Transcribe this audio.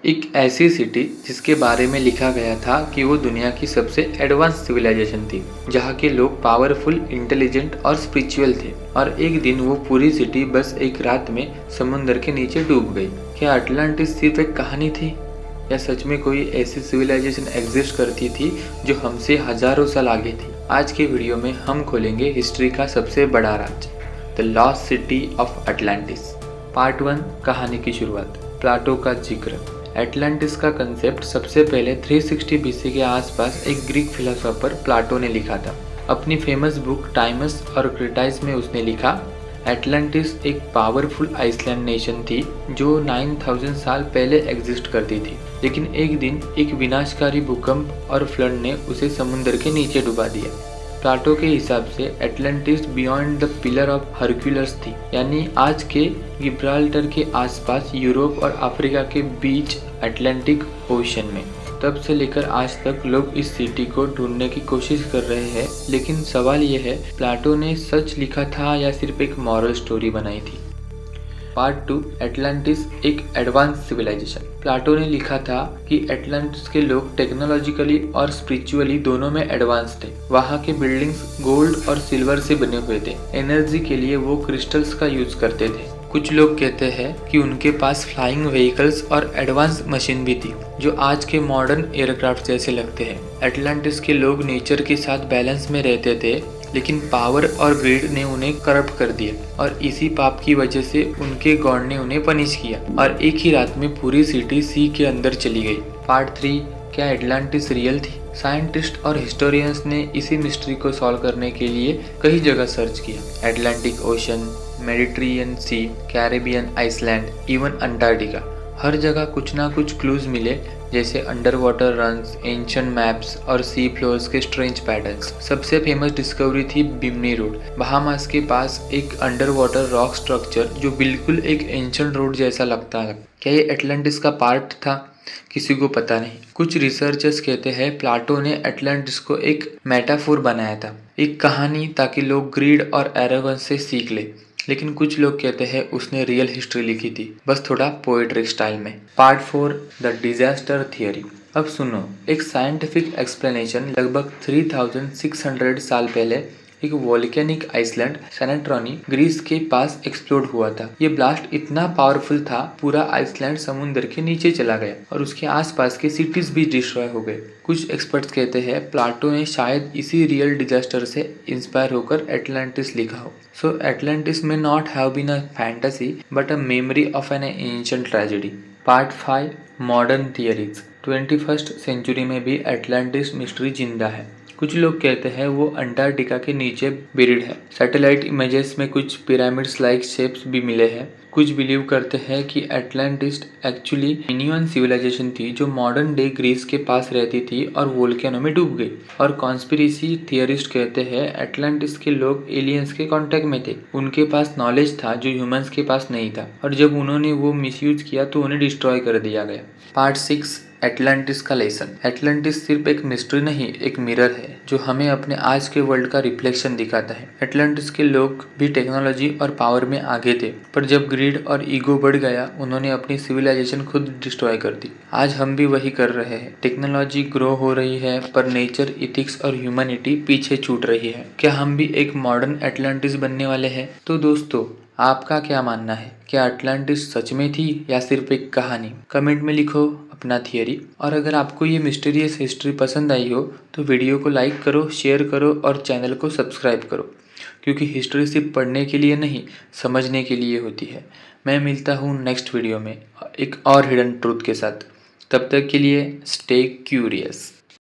एक ऐसी सिटी जिसके बारे में लिखा गया था कि वो दुनिया की सबसे एडवांस सिविलाइजेशन थी, जहाँ के लोग पावरफुल, इंटेलिजेंट और स्पिरिचुअल थे। और एक दिन वो पूरी सिटी बस एक रात में समुंदर के नीचे डूब गई। क्या अटलांटिस सिर्फ एक कहानी थी या सच में कोई ऐसी सिविलाइजेशन एग्जिस्ट करती थी जो हमसे हजारों साल आगे थी? आज के वीडियो में हम खोलेंगे हिस्ट्री का सबसे बड़ा राज, the lost city of Atlantis. Part 1, कहानी की शुरुआत। प्लाटो का जिक्र। एटलांटिस का कंसेप्ट सबसे पहले 360 बीसी के आसपास एक ग्रीक फिलोसोफर प्लाटो ने लिखा था। अपनी फेमस बुक टाइमस और क्रिटाइस में उसने लिखा, एटलांटिस एक पावरफुल आइसलैंड नेशन थी जो 9000 साल पहले एग्जिस्ट करती थी, लेकिन एक दिन एक विनाशकारी भूकंप और फ्लड ने उसे समुद्र के नीचे डुबा दिया। प्लाटो के हिसाब से Atlantis beyond the pillar of Hercules थी, यानी आज के गिब्राल्टर के आसपास यूरोप और अफ्रीका के बीच अटलांटिक ओशन में। तब से लेकर आज तक लोग इस सिटी को ढूंढने की कोशिश कर रहे हैं, लेकिन सवाल यह है, प्लाटो ने सच लिखा था या सिर्फ एक मॉरल स्टोरी बनाई थी? पार्ट 2, एटलांटिस एक एडवांस सिविलाइजेशन। प्लाटो ने लिखा था कि एटलांटिस के लोग टेक्नोलॉजिकली और स्पिरिचुअली दोनों में एडवांस थे। वहाँ के बिल्डिंग्स गोल्ड और सिल्वर से बने हुए थे। एनर्जी के लिए वो क्रिस्टल्स का यूज करते थे। कुछ लोग कहते हैं कि उनके पास फ्लाइंग व्हीकल्स और एडवांस मशीन भी थी जो आज के मॉडर्न एयरक्राफ्ट जैसे लगते हैं। एटलांटिस के लोग नेचर के साथ बैलेंस में रहते थे, लेकिन पावर और ग्रीड ने उन्हें करप्ट कर दिया और इसी पाप की वजह से उनके गॉड ने उन्हें पनिश किया और एक ही रात में पूरी सिटी सी के अंदर चली गई। पार्ट 3, क्या एटलांटिस रियल थी? साइंटिस्ट और हिस्टोरियंस ने इसी मिस्ट्री को सॉल्व करने के लिए कई जगह सर्च किया। एटलांटिक ओशन, मेडिटेरियन सी, कैरेबियन आइसलैंड, इवन अंटार्कटिका। हर जगह कुछ ना कुछ क्लूज मिले, जैसे under water runs, ancient maps और सी फ्लोर्स के स्ट्रेंज पैटर्न्स। सबसे फेमस डिस्कवरी थी बिमनी रोड, बहामास के पास एक अंडर वाटर रॉक स्ट्रक्चर जो बिल्कुल एक एंशिएंट रोड जैसा लगता है। क्या ये एटलांटिस का पार्ट था? किसी को पता नहीं। कुछ रिसर्चर्स कहते हैं प्लाटो ने एटलांटिस को एक मेटाफोर बनाया था, एक कहानी, ताकि लोग ग्रीड और एरोगेंस से सीख ले। लेकिन कुछ लोग कहते हैं उसने रियल हिस्ट्री लिखी थी, बस थोड़ा पोएट्रिक स्टाइल में। Part 4, the disaster theory. अब सुनो, एक साइंटिफिक एक्सप्लेनेशन। लगभग 3600 साल पहले एक वोल्केनिक आइसलैंड सैंटोरिनी ग्रीस के पास एक्सप्लोड हुआ था। ये ब्लास्ट इतना पावरफुल था, पूरा आइसलैंड समुद्र के नीचे चला गया और उसके आसपास के सिटीज भी डिस्ट्रॉय हो गए। कुछ एक्सपर्ट्स कहते हैं प्लाटो ने शायद इसी रियल डिजास्टर से इंस्पायर होकर एटलांटिस लिखा हो। So Atlantis may not have been a fantasy but a memory of an ancient tragedy. Part 5, modern theories. 21st century में भी एटलांटिस मिस्ट्री जिंदा है। कुछ लोग कहते हैं वो अंटार्कटिका के नीचे बेरिड है। सैटेलाइट इमेजेस में कुछ पिरामिड्स लाइक शेप्स भी मिले हैं। कुछ बिलीव करते हैं कि एटलांटिस एक्चुअली मिनियन सिविलाइजेशन थी जो मॉडर्न डे ग्रीस के पास रहती थी और वोल्केनो में डूब गई। और कॉन्स्पिरेसी थियरिस्ट कहते हैं एटलांटिस के लोग एलियंस के कांटेक्ट में थे। उनके पास नॉलेज था जो ह्यूमंस के पास नहीं था, और जब उन्होंने वो मिसयूज किया तो उन्हें डिस्ट्रॉय कर दिया गया। पार्ट 6, एटलांटिस का लेसन। एटलांटिस सिर्फ एक मिस्ट्री नहीं, एक मिरर है जो हमें अपने आज के वर्ल्ड का रिफ्लेक्शन दिखाता है। एटलांटिस के लोग भी टेक्नोलॉजी और पावर में आगे थे, पर जब ग्रीड और ईगो बढ़ गया, उन्होंने अपनी सिविलाइजेशन खुद डिस्ट्रॉय कर दी। आज हम भी वही कर रहे हैं। टेक्नोलॉजी ग्रो हो रही है, पर नेचर, इथिक्स और ह्यूमैनिटी पीछे छूट रही है। क्या हम भी एक मॉडर्न एटलांटिस बनने वाले हैं? तो दोस्तों, आपका क्या मानना है? क्या अटलांटिस सच में थी या सिर्फ एक कहानी? कमेंट में लिखो अपना थियरी। और अगर आपको ये मिस्टीरियस हिस्ट्री पसंद आई हो तो वीडियो को लाइक करो, शेयर करो और चैनल को सब्सक्राइब करो, क्योंकि हिस्ट्री सिर्फ पढ़ने के लिए नहीं, समझने के लिए होती है। मैं मिलता हूँ नेक्स्ट वीडियो में एक और हिडन ट्रूथ के साथ। तब तक के लिए स्टे क्यूरियस।